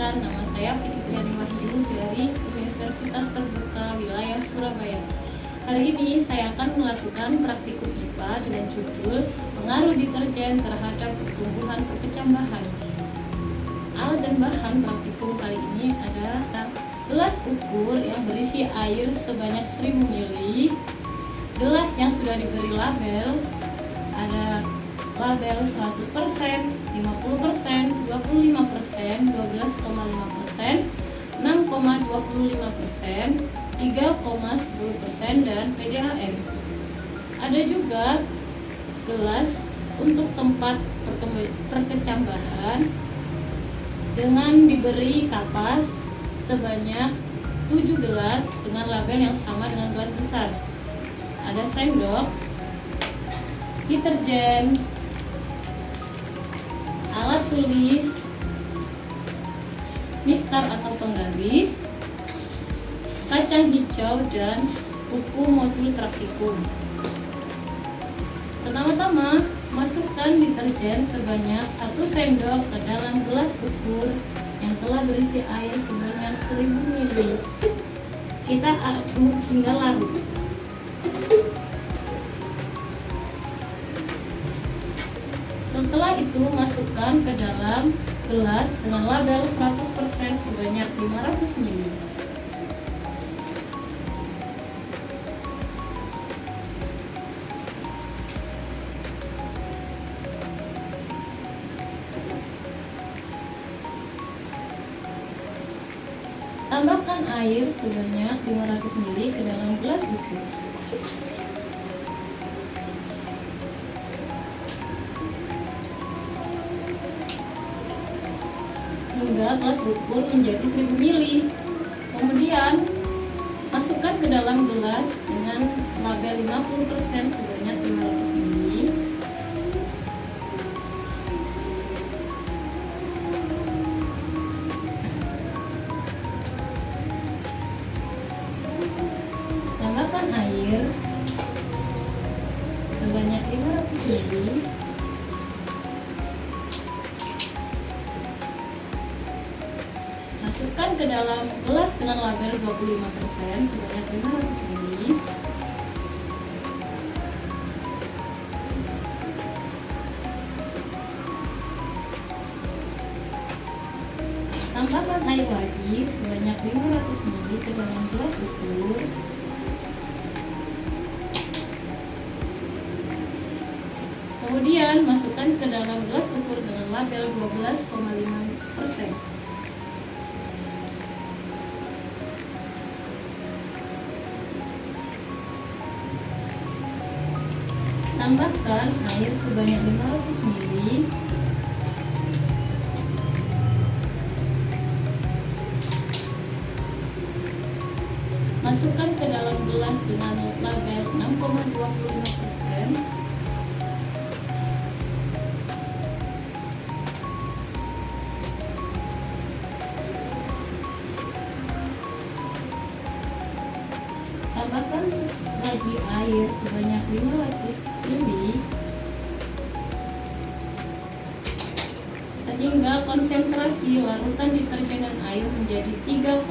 sekalian, nama saya Fikriani Wahyu dari Universitas Terbuka Wilayah Surabaya. Hari ini saya akan melakukan praktikum IPA dengan judul Pengaruh Deterjen Terhadap Pertumbuhan Perkecambahan. Alat dan bahan praktikum kali ini adalah gelas ukur yang berisi air sebanyak 1000 ml, gelas yang sudah diberi label, ada label 100%, 50%, 25%, 12,5%, 6,25%, 3,10%, dan PDAM. Ada juga gelas untuk tempat perkecambahan dengan diberi kapas sebanyak 7 gelas dengan label yang sama dengan gelas besar. Ada sendok, deterjen, alat tulis, mistar atau penggaris, kacang hijau, dan buku modul praktikum. Pertama-tama, masukkan deterjen sebanyak 1 sendok ke dalam gelas ukur yang telah berisi air sebanyak 1000 ml. Kita aduk hingga larut. Setelah itu, masukkan ke dalam gelas dengan label 100% sebanyak 500 ml. Tambahkan air sebanyak 500 ml ke dalam gelas ukur. Hingga gelas ukur menjadi 1000 ml. Kemudian masukkan ke dalam gelas dengan label 50% sebanyak 500 ml. Tambahkan air sebanyak 500 ml. Masukkan ke dalam gelas dengan label 25% sebanyak 500 ml. Tambahkan air lagi sebanyak 500 ml ke dalam gelas ukur. Kemudian masukkan ke dalam gelas ukur dengan label 12,5%. Tambahkan air sebanyak 500 ml. Masukkan ke dalam gelas dengan label 6,25%. Tambahkan lagi air sebanyak 500 ml sehingga konsentrasi larutan deterjen dan air menjadi 3,10%.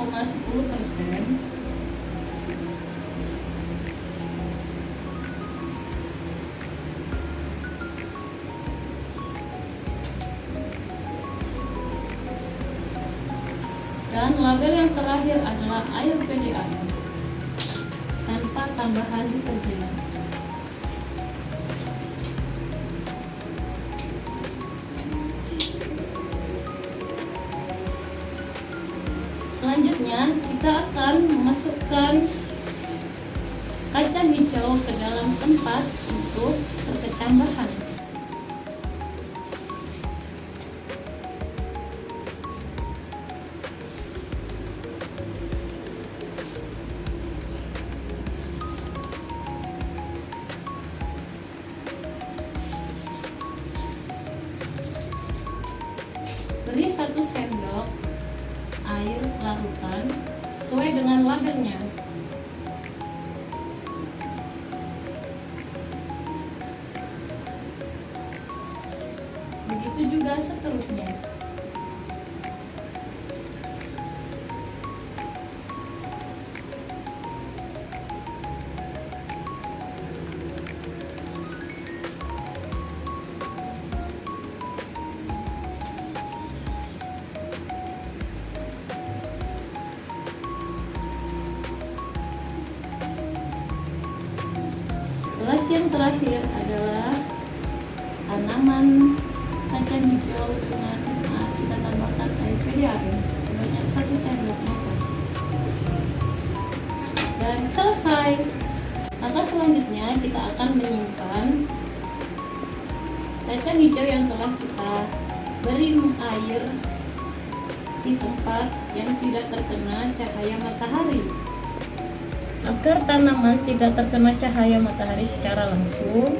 Dan label yang terakhir adalah air PDAM tanpa tambahan deterjen. Selanjutnya, kita akan memasukkan kacang hijau ke dalam tempat untuk perkecambahan. Beri 1 sendok air larutan sesuai dengan labelnya. Begitu juga seterusnya. yang terakhir adalah tanaman kacang hijau dengan kita tambahkan air PDAM sebanyak 1 sendok makan. Dan selesai. Langkah selanjutnya kita akan menyimpan kacang hijau yang telah kita beri air di tempat yang tidak terkena cahaya matahari. Agar tanaman tidak terkena cahaya matahari secara langsung,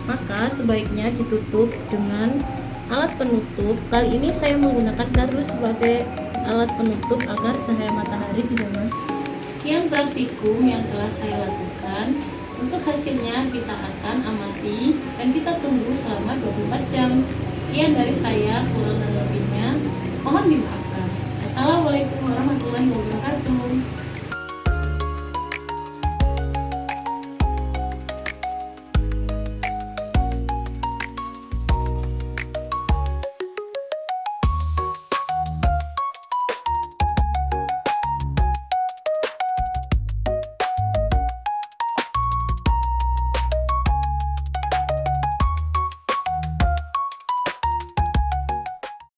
maka sebaiknya ditutup dengan alat penutup. Kali ini saya menggunakan kardus sebagai alat penutup agar cahaya matahari tidak masuk. Sekian praktikum yang telah saya lakukan. Untuk hasilnya kita akan amati dan kita tunggu selama 24 jam. Sekian dari saya, kurang dan lebihnya mohon dimaafkan. Assalamualaikum warahmatullahi wabarakatuh.